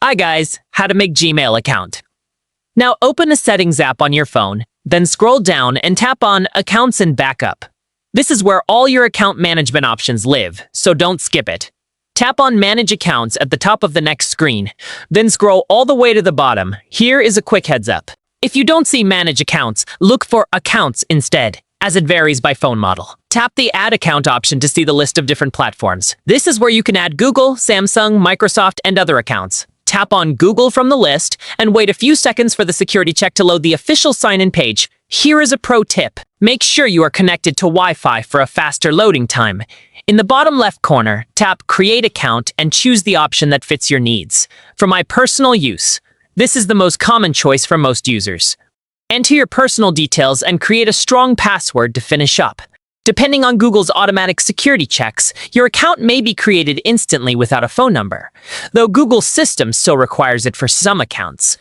Hi guys, how to make Gmail account. Now open a settings app on your phone, then scroll down and tap on Accounts and Backup. This is where all your account management options live, so don't skip it. Tap on Manage Accounts at the top of the next screen, then scroll all the way to the bottom. Here is a quick heads up. If you don't see Manage Accounts, look for Accounts instead, as it varies by phone model. Tap the Add Account option to see the list of different platforms. This is where you can add Google, Samsung, Microsoft, and other accounts. Tap on Google from the list and wait a few seconds for the security check to load the official sign-in page. Here is a pro tip. Make sure you are connected to Wi-Fi for a faster loading time. In the bottom left corner, tap Create Account and choose the option that fits your needs. For my personal use, this is the most common choice for most users. Enter your personal details and create a strong password to finish up. Depending on Google's automatic security checks, your account may be created instantly without a phone number, though Google's system still requires it for some accounts.